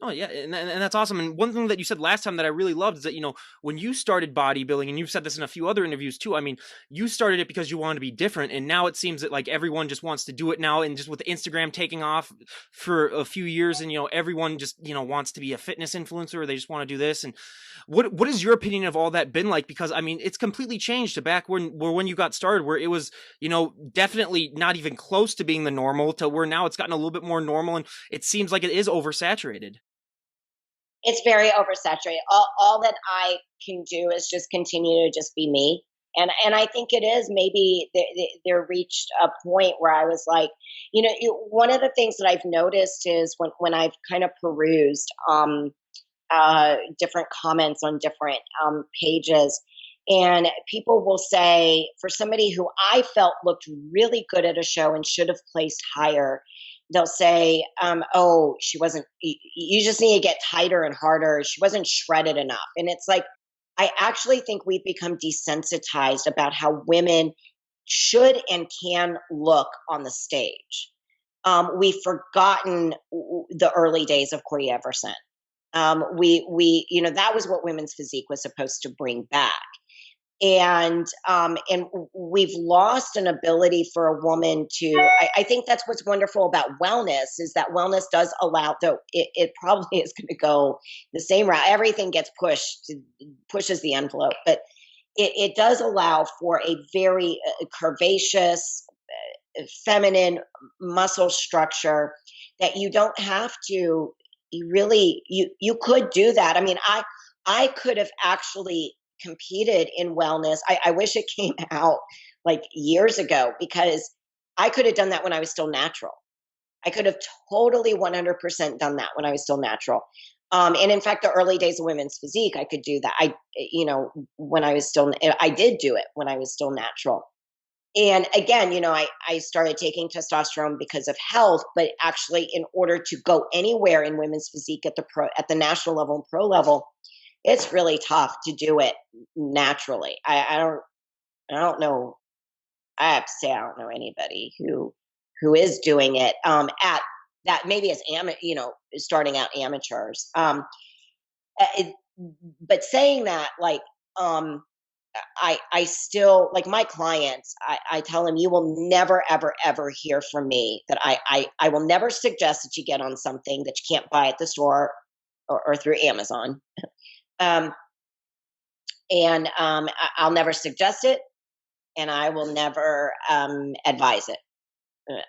Oh yeah, and that's awesome. And one thing that you said last time that I really loved is that, when you started bodybuilding, and you've said this in a few other interviews too. I mean, you started it because you wanted to be different, and now it seems that like everyone just wants to do it now, and just with Instagram taking off for a few years, and everyone just wants to be a fitness influencer, or they just want to do this. And what is your opinion of all that been like? Because I mean, it's completely changed to back when you got started, where it was definitely not even close to being the normal, to where now it's gotten a little bit more normal, and it seems like it is oversaturated. It's very oversaturated. All that I can do is just continue to just be me. And I think it is maybe there reached a point where I was like, one of the things that I've noticed is when I've kind of perused different comments on different pages, and people will say, for somebody who I felt looked really good at a show and should have placed higher, they'll say, "Oh, she wasn't. You just need to get tighter and harder. She wasn't shredded enough." And it's like, I actually think we've become desensitized about how women should and can look on the stage. We've forgotten the early days of Corey Everson. That was what women's physique was supposed to bring back. And we've lost an ability for a woman to. I think that's what's wonderful about wellness, is that wellness does allow, though it probably is going to go the same route. Everything gets pushes the envelope, but it does allow for a very curvaceous, feminine muscle structure that you don't have to. You could do that. I mean, I could have actually competed in wellness. I wish it came out like years ago, because I could have done that when I was still natural. I could have totally 100% done that when I was still natural. And in fact, the early days of women's physique, I could do that. When I was still, I did do it when I was still natural. And again, I started taking testosterone because of health, but actually, in order to go anywhere in women's physique at the national level and pro level, it's really tough to do it naturally. I don't know. I have to say, I don't know anybody who is doing it at that, maybe as starting out amateurs. Uh, it, but saying that, like, I still, like, my clients, I tell them, you will never, ever, ever hear from me that I will never suggest that you get on something that you can't buy at the store, or through Amazon. Um, I'll never suggest it, and I will never advise it.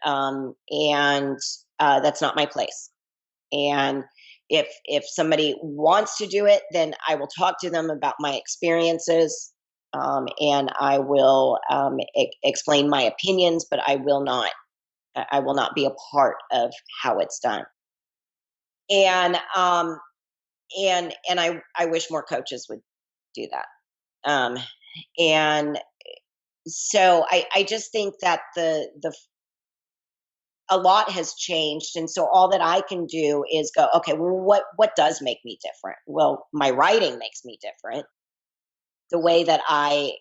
And That's not my place. And if somebody wants to do it, then I will talk to them about my experiences, and I will explain my opinions, but I will not be a part of how it's done. And I wish more coaches would do that. Um, and so I just think that the a lot has changed, and so all that I can do is go, okay, well, what does make me different? Well, my writing makes me different. The way that I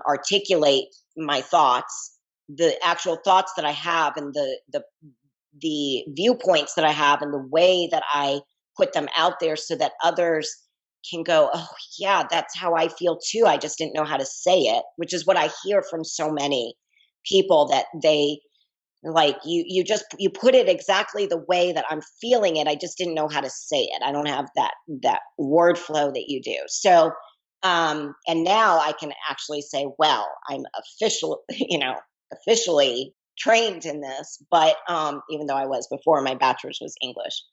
articulate my thoughts, the actual thoughts that I have, and the viewpoints that I have, and the way that I put them out there, so that others can go, oh yeah, that's how I feel too. I just didn't know how to say it, which is what I hear from so many people, that they, like, you put it exactly the way that I'm feeling it. I just didn't know how to say it. I don't have that word flow that you do. So and now I can actually say, well, I'm officially trained in this, but even though I was before, my bachelor's was English.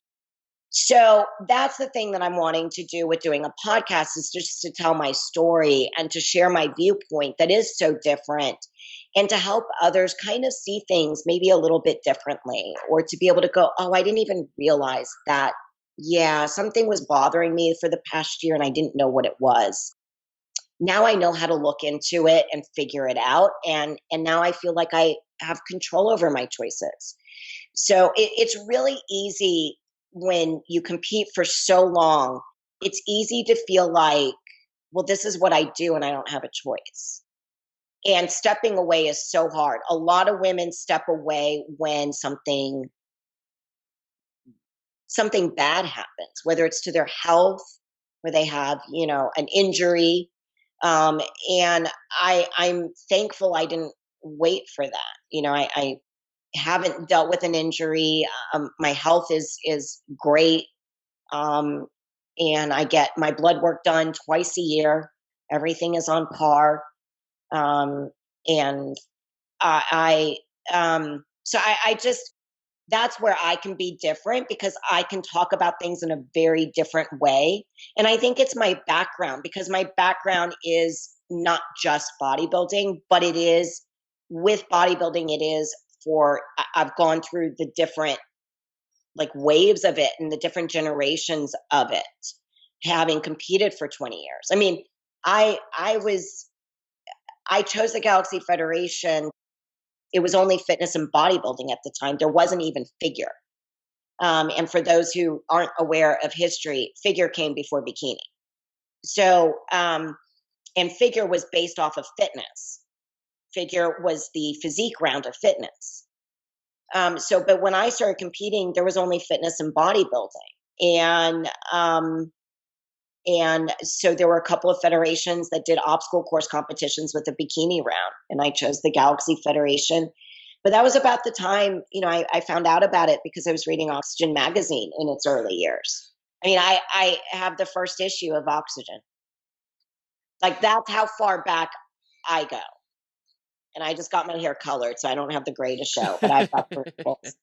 So that's the thing that I'm wanting to do with doing a podcast, is just to tell my story and to share my viewpoint that is so different, and to help others kind of see things maybe a little bit differently, or to be able to go, oh, I didn't even realize that. Yeah, something was bothering me for the past year and I didn't know what it was. Now I know how to look into it and figure it out. And now I feel like I have control over my choices. So it's really easy when you compete for so long. It's easy to feel like, well, this is what I do and I don't have a choice. And stepping away is so hard. A lot of women step away when something something bad happens, whether it's to their health, where they have, an injury. Um, and I'm thankful I didn't wait for that. I haven't dealt with an injury. My health is great. Um, and I get my blood work done twice a year. Everything is on par. Um, and I just, that's where I can be different because I can talk about things in a very different way. And I think it's my background because my background is not just bodybuilding, but it is with bodybuilding, it is I've gone through the different like waves of it and the different generations of it, having competed for 20 years. I mean, I was I chose the Galaxy Federation. It was only fitness and bodybuilding at the time. There wasn't even figure. And for those who aren't aware of history, figure came before bikini. So, and figure was based off of fitness. Figure was the physique round of fitness. But when I started competing, there was only fitness and bodybuilding. And so there were a couple of federations that did obstacle course competitions with the bikini round, and I chose the Galaxy Federation. But that was about the time, I found out about it because I was reading Oxygen magazine in its early years. I mean, I have the first issue of Oxygen. Like that's how far back I go. And I just got my hair colored, so I don't have the gray to show, but I've got first books.